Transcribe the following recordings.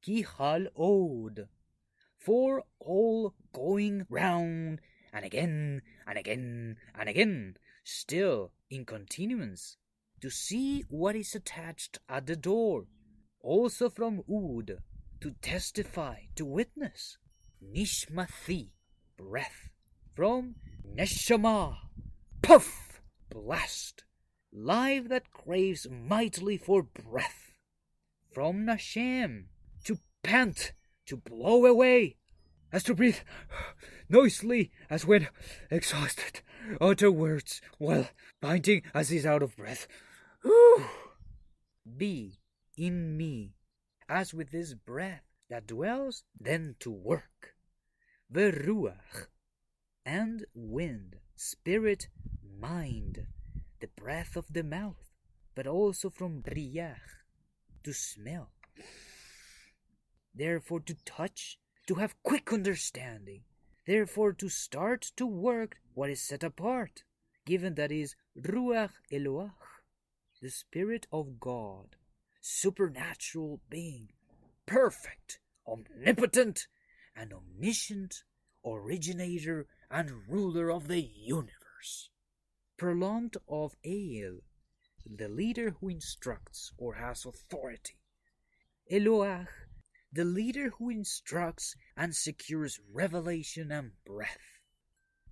Kihal Od, for all going round and again and again and again, still in continuance, to see what is attached at the door, also from Ud, to testify, to witness. Nishmathi, breath, from Neshama, puff, blast, life that craves mightily for breath. From Nashem, to pant, to blow away, as to breathe noisily as when exhausted, utter words while panting as is out of breath. Be in me, as with this breath that dwells, then to work. Veruach, and wind, spirit, mind, the breath of the mouth, but also from riyach, to smell. Therefore to touch, to have quick understanding, therefore to start to work what is set apart, given that is ruach Eloah, the Spirit of God, supernatural being, perfect, omnipotent, and omniscient, originator and ruler of the universe. Prolonged of El, the leader who instructs or has authority. Eloah, the leader who instructs and secures revelation and breath.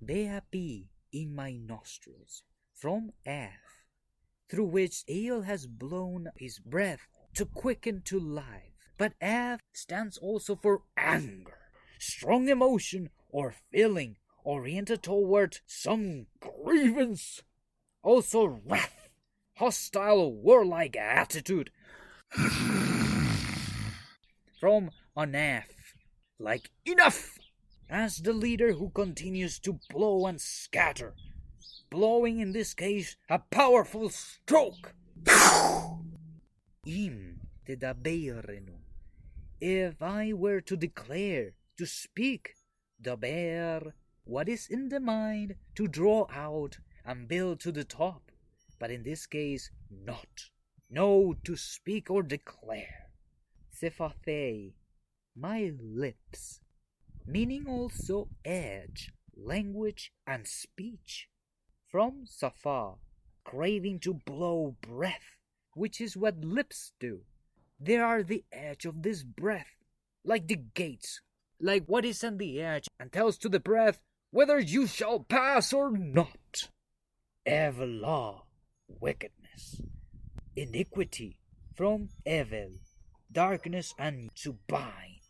Beapi in my nostrils, from Av, through which El has blown his breath to quicken to life. But Av stands also for anger, strong emotion or feeling oriented toward some grievance. Also wrath, hostile warlike attitude. From Anaf, like enough, as the leader who continues to blow and scatter, blowing in this case a powerful stroke. Im tedabeirenu, if I were to declare, to speak, daber, what is in the mind, to draw out and build to the top, but in this case not, no, to speak or declare. Sefathei, my lips, meaning also edge, language, and speech. From Safa, craving to blow breath, which is what lips do. They are the edge of this breath, like the gates, like what is on the edge, and tells to the breath whether you shall pass or not. Evelah, wickedness, iniquity, from Evel, darkness, and to bind.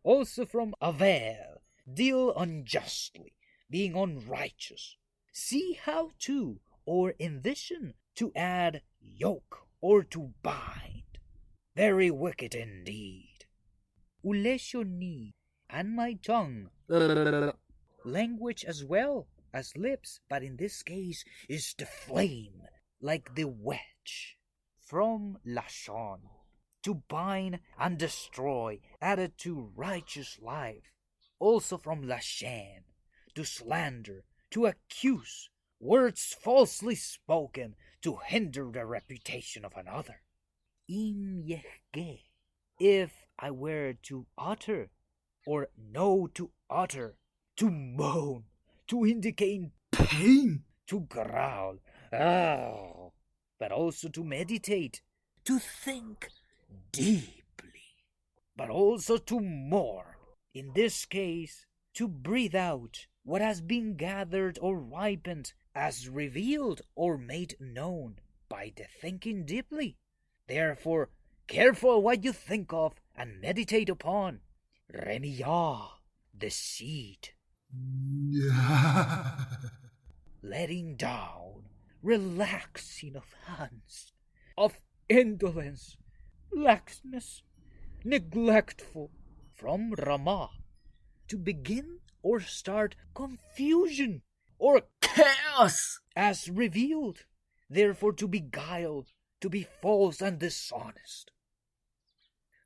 Also from Avel, deal unjustly, being unrighteous. See how to, or envision, to add yoke, or to bind. Very wicked indeed. Uleshoni, and my tongue, language as well as lips, but in this case is the flame, like the wedge. From Lashon, to bind and destroy, added to righteous life. Also from Lashem, to slander, to accuse, words falsely spoken, to hinder the reputation of another. Im yehge, if I were to utter, or know to utter, to moan, to indicate pain, to growl, but also to meditate, to think deeply, but also to mourn. In this case, to breathe out what has been gathered or ripened as revealed or made known by the thinking deeply. Therefore, careful what you think of and meditate upon. Remiyah, deceit. Letting down, relaxing of hands, of indolence, laxness, neglectful. From Ramah, to begin or start confusion or chaos as revealed, therefore to beguile, to be false and dishonest.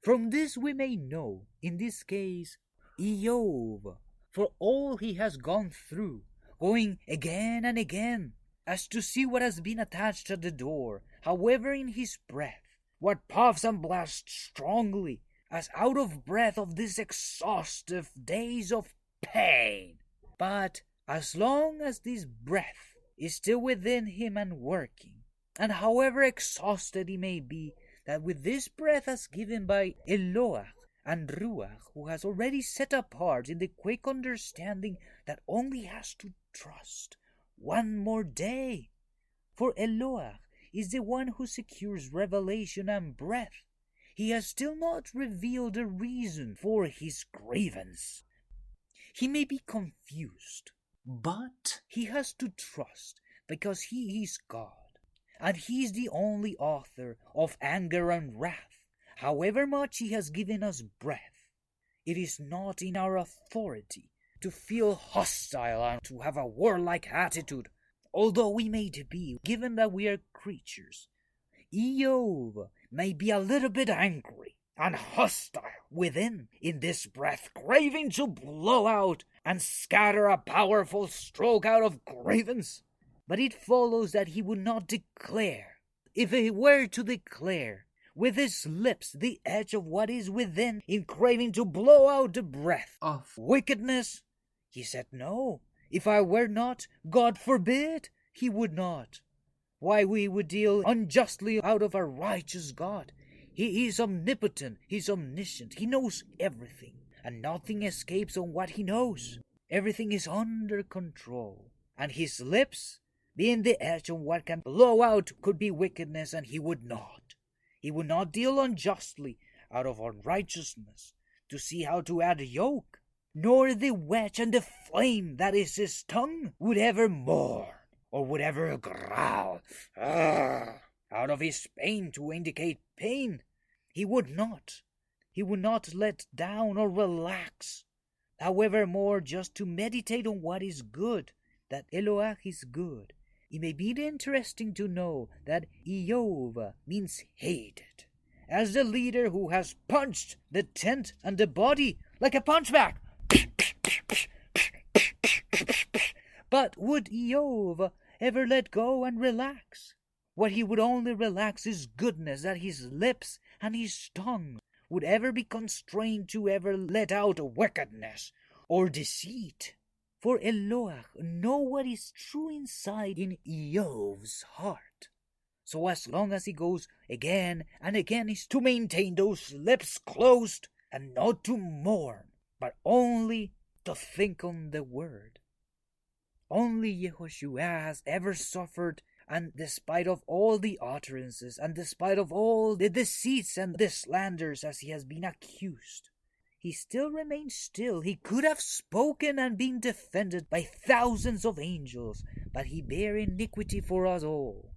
From this we may know, in this case, Eov, for all he has gone through, going again and again, as to see what has been attached at the door, however in his breath, what puffs and blasts strongly, as out of breath of these exhaustive days of pain. But as long as this breath is still within him and working, and however exhausted he may be, that with this breath as given by Eloah and Ruach, who has already set apart in the quick understanding that only has to trust one more day. For Eloah is the one who secures revelation and breath. He has still not revealed the reason for his grievance. He may be confused, but he has to trust because he is God, and he is the only author of anger and wrath. However much he has given us breath, it is not in our authority to feel hostile and to have a warlike attitude, although we may be, given that we are creatures. Eov may be a little bit angry and hostile within in this breath, craving to blow out and scatter a powerful stroke out of grievance. But it follows that he would not declare. If he were to declare with his lips the edge of what is within in craving to blow out the breath of wickedness, he said no. If I were not, God forbid, he would not. Why we would deal unjustly out of our righteous God? He is omnipotent, he is omniscient, he knows everything, and nothing escapes on what he knows. Everything is under control, and his lips, being the edge on what can blow out, could be wickedness, and he would not. He would not deal unjustly out of unrighteousness to see how to add a yoke, nor the wedge and the flame that is his tongue would ever mourn, or would ever growl out of his pain to indicate pain. He would not let down or relax, however more just to meditate on what is good, that Eloah is good. It may be interesting to know that Eov means hated, as the leader who has punched the tent and the body like a punchback. But would Eov ever let go and relax? What he would only relax is goodness, that his lips and his tongue would ever be constrained to ever let out wickedness or deceit. For Eloah know what is true inside in Eov's heart. So as long as he goes again and again is to maintain those lips closed and not to mourn, but only to think on the word. Only Yehoshua has ever suffered, and despite of all the utterances, and despite of all the deceits and the slanders as he has been accused, he still remains still. He could have spoken and been defended by thousands of angels, but he bare iniquity for us all.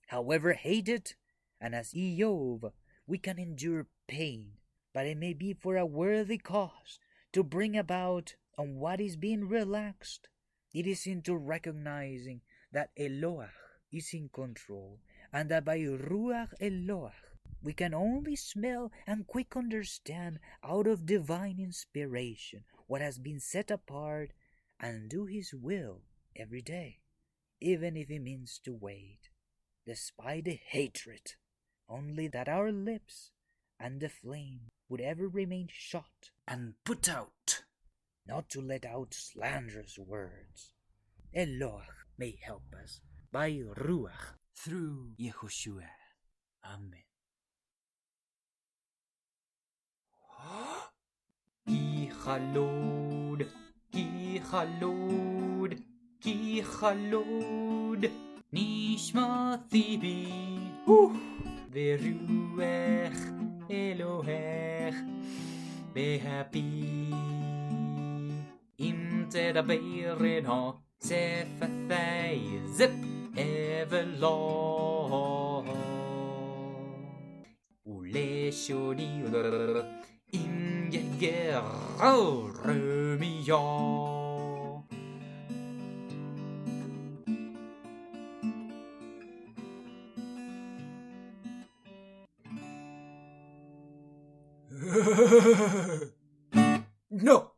However hated, and as Eov, we can endure pain, but it may be for a worthy cause, to bring about on what is being relaxed. It is into recognizing that Eloah is in control, and that by Ruach Eloah we can only smell and quick understand out of divine inspiration what has been set apart, and do his will every day, even if it means to wait, despite the hatred, only that our lips and the flame would ever remain shut and put out, not to let out slanderous words. Eloah may help us by Ruach through Yehoshua. Amen. Ki chalod, ki chalod, ki chalod, nishmati bi, veruech Elohech behapi. Im tedaberin ha sefathei zip everlaw. Uleshoni im yeger remia. No!